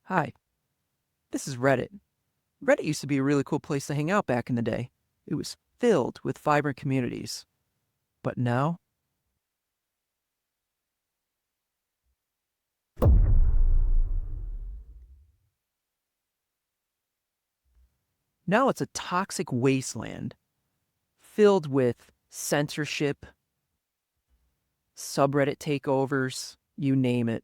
Hi, this is Reddit. Reddit used to be a really cool place to hang out back in the day. It was filled with vibrant communities. But now it's a toxic wasteland filled with censorship, subreddit takeovers, you name it.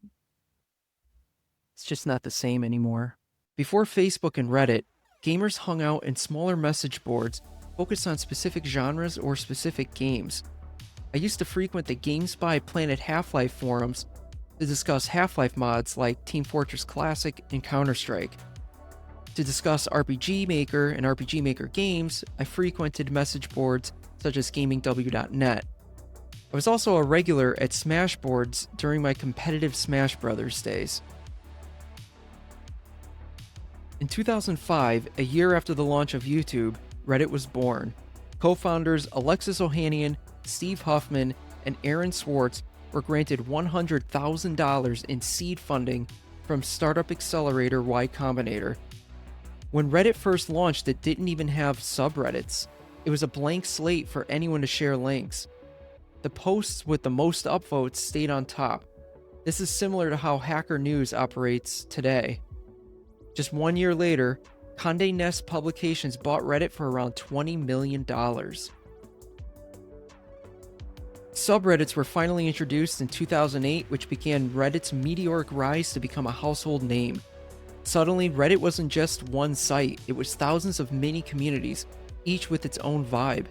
It's just not the same anymore. Before Facebook and Reddit, gamers hung out in smaller message boards focused on specific genres or specific games. I used to frequent the GameSpy Planet Half-Life forums to discuss Half-Life mods like Team Fortress Classic and Counter-Strike. To discuss RPG Maker and RPG Maker games, I frequented message boards such as GamingW.net. I was also a regular at Smash boards during my competitive Smash Brothers days. In 2005, a year after the launch of YouTube, Reddit was born. Co-founders Alexis Ohanian, Steve Huffman, and Aaron Swartz were granted $100,000 in seed funding from startup accelerator Y Combinator. When Reddit first launched, it didn't even have subreddits. It was a blank slate for anyone to share links. The posts with the most upvotes stayed on top. This is similar to how Hacker News operates today. Just 1 year later, Condé Nast Publications bought Reddit for around $20 million. Subreddits were finally introduced in 2008, which began Reddit's meteoric rise to become a household name. Suddenly, Reddit wasn't just one site, it was thousands of mini communities, each with its own vibe.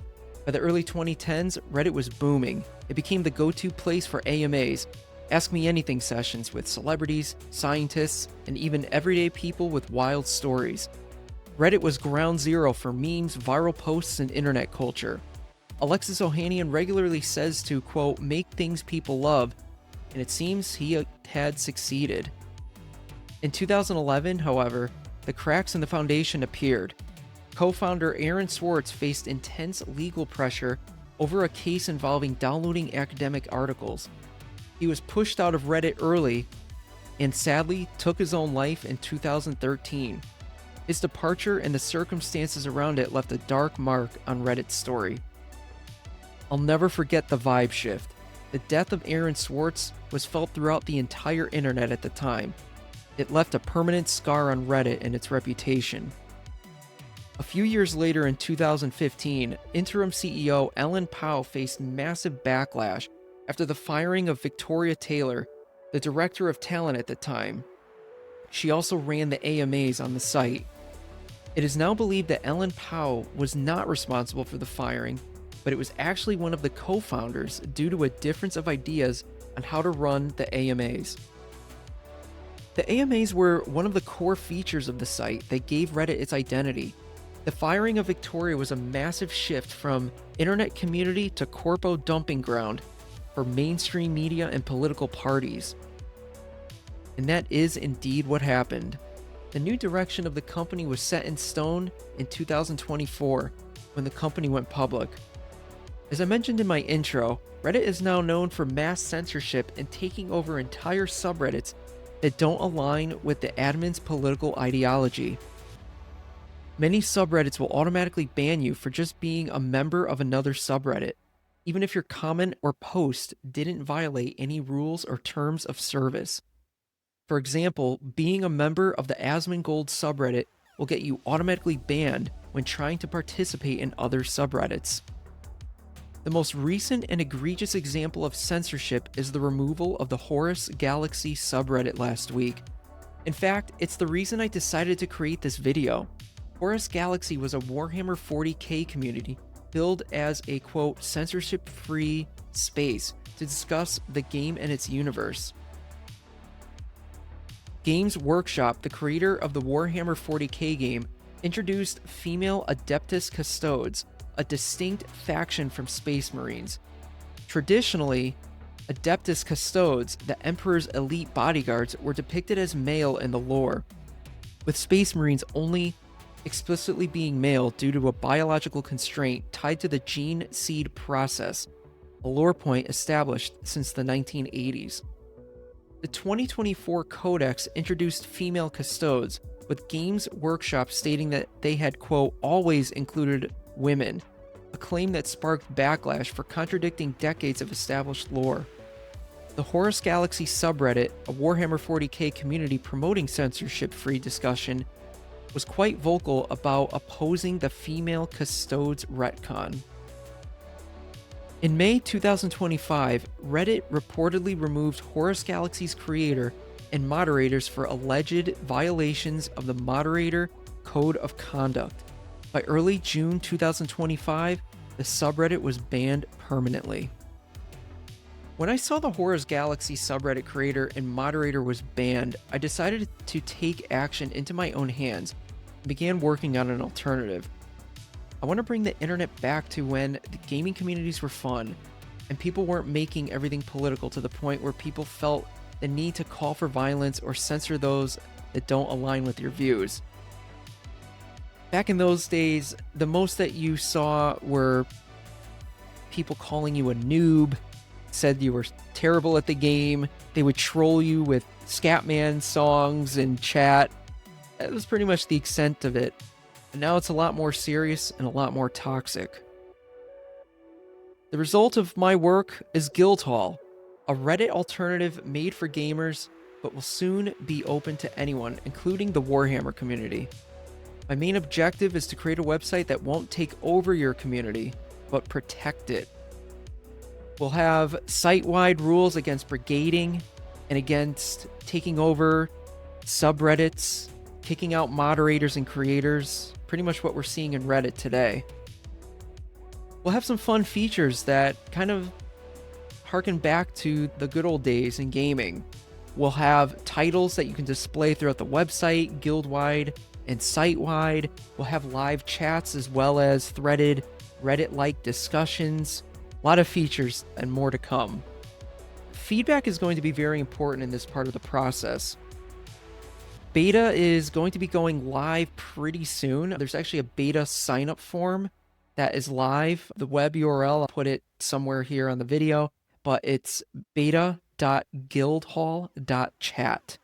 By the early 2010s, Reddit was booming. It became the go-to place for AMAs, Ask Me Anything sessions with celebrities, scientists, and even everyday people with wild stories. Reddit was ground zero for memes, viral posts, and internet culture. Alexis Ohanian regularly says to, quote, make things people love, and it seems he had succeeded. In 2011, however, the cracks in the foundation appeared. Co-founder Aaron Swartz faced intense legal pressure over a case involving downloading academic articles. He was pushed out of Reddit early and sadly took his own life in 2013. His departure and the circumstances around it left a dark mark on Reddit's story. I'll never forget the vibe shift. The death of Aaron Swartz was felt throughout the entire internet at the time. It left a permanent scar on Reddit and its reputation. A few years later in 2015, interim CEO Ellen Pao faced massive backlash after the firing of Victoria Taylor, the director of talent at the time. She also ran the AMAs on the site. It is now believed that Ellen Pao was not responsible for the firing, but it was actually one of the co-founders due to a difference of ideas on how to run the AMAs. The AMAs were one of the core features of the site that gave Reddit its identity. The firing of Victoria was a massive shift from internet community to corpo dumping ground for mainstream media and political parties. And that is indeed what happened. The new direction of the company was set in stone in 2024 when the company went public. As I mentioned in my intro, Reddit is now known for mass censorship and taking over entire subreddits that don't align with the admin's political ideology. Many subreddits will automatically ban you for just being a member of another subreddit, even if your comment or post didn't violate any rules or terms of service. For example, being a member of the Asmongold subreddit will get you automatically banned when trying to participate in other subreddits. The most recent and egregious example of censorship is the removal of the Horus Galaxy subreddit last week. In fact, it's the reason I decided to create this video. Horus Galaxy was a Warhammer 40k community billed as a, quote, censorship-free space to discuss the game and its universe. Games Workshop, the creator of the Warhammer 40k game, introduced female Adeptus Custodes, a distinct faction from Space Marines. Traditionally, Adeptus Custodes, the Emperor's elite bodyguards, were depicted as male in the lore, with Space Marines only explicitly being male due to a biological constraint tied to the gene seed process, a lore point established since the 1980s. The 2024 Codex introduced female custodes, with Games Workshop stating that they had, quote, always included women, a claim that sparked backlash for contradicting decades of established lore. The Horus Galaxy subreddit, a Warhammer 40k community promoting censorship-free discussion, was quite vocal about opposing the female custodes retcon. In May 2025, Reddit reportedly removed Horus Galaxy's creator and moderators for alleged violations of the Moderator Code of Conduct. By early June 2025, the subreddit was banned permanently. When I saw the Horus Galaxy subreddit creator and moderator was banned, I decided to take action into my own hands and began working on an alternative. I want to bring the internet back to when the gaming communities were fun and people weren't making everything political to the point where people felt the need to call for violence or censor those that don't align with your views. Back in those days, the most that you saw were people calling you a noob, said you were terrible at the game. They would troll you with Scatman songs in chat. That was pretty much the extent of it. And now it's a lot more serious and a lot more toxic. The result of my work is Guildhall, a Reddit alternative made for gamers, but will soon be open to anyone, including the Warhammer community. My main objective is to create a website that won't take over your community, but protect it. We'll have site-wide rules against brigading and against taking over subreddits, kicking out moderators and creators, pretty much what we're seeing in Reddit today. We'll have some fun features that kind of harken back to the good old days in gaming. We'll have titles that you can display throughout the website, guild-wide and site-wide. We'll have live chats as well as threaded Reddit-like discussions. A lot of features and more to come. Feedback is going to be very important in this part of the process. Beta is going to be going live pretty soon. There's actually a beta sign-up form that is live. The web URL, I'll put it somewhere here on the video, but it's beta.guildhall.chat.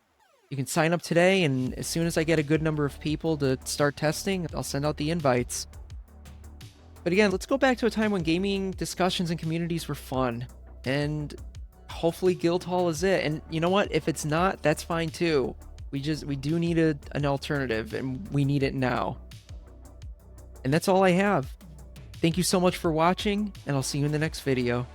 You can sign up today, and as soon as I get a good number of people to start testing, I'll send out the invites. But again, let's go back to a time when gaming discussions and communities were fun, and hopefully Guildhall is it. And you know what? If it's not, that's fine too. We do need an alternative, and we need it now. And that's all I have. Thank you so much for watching, and I'll see you in the next video.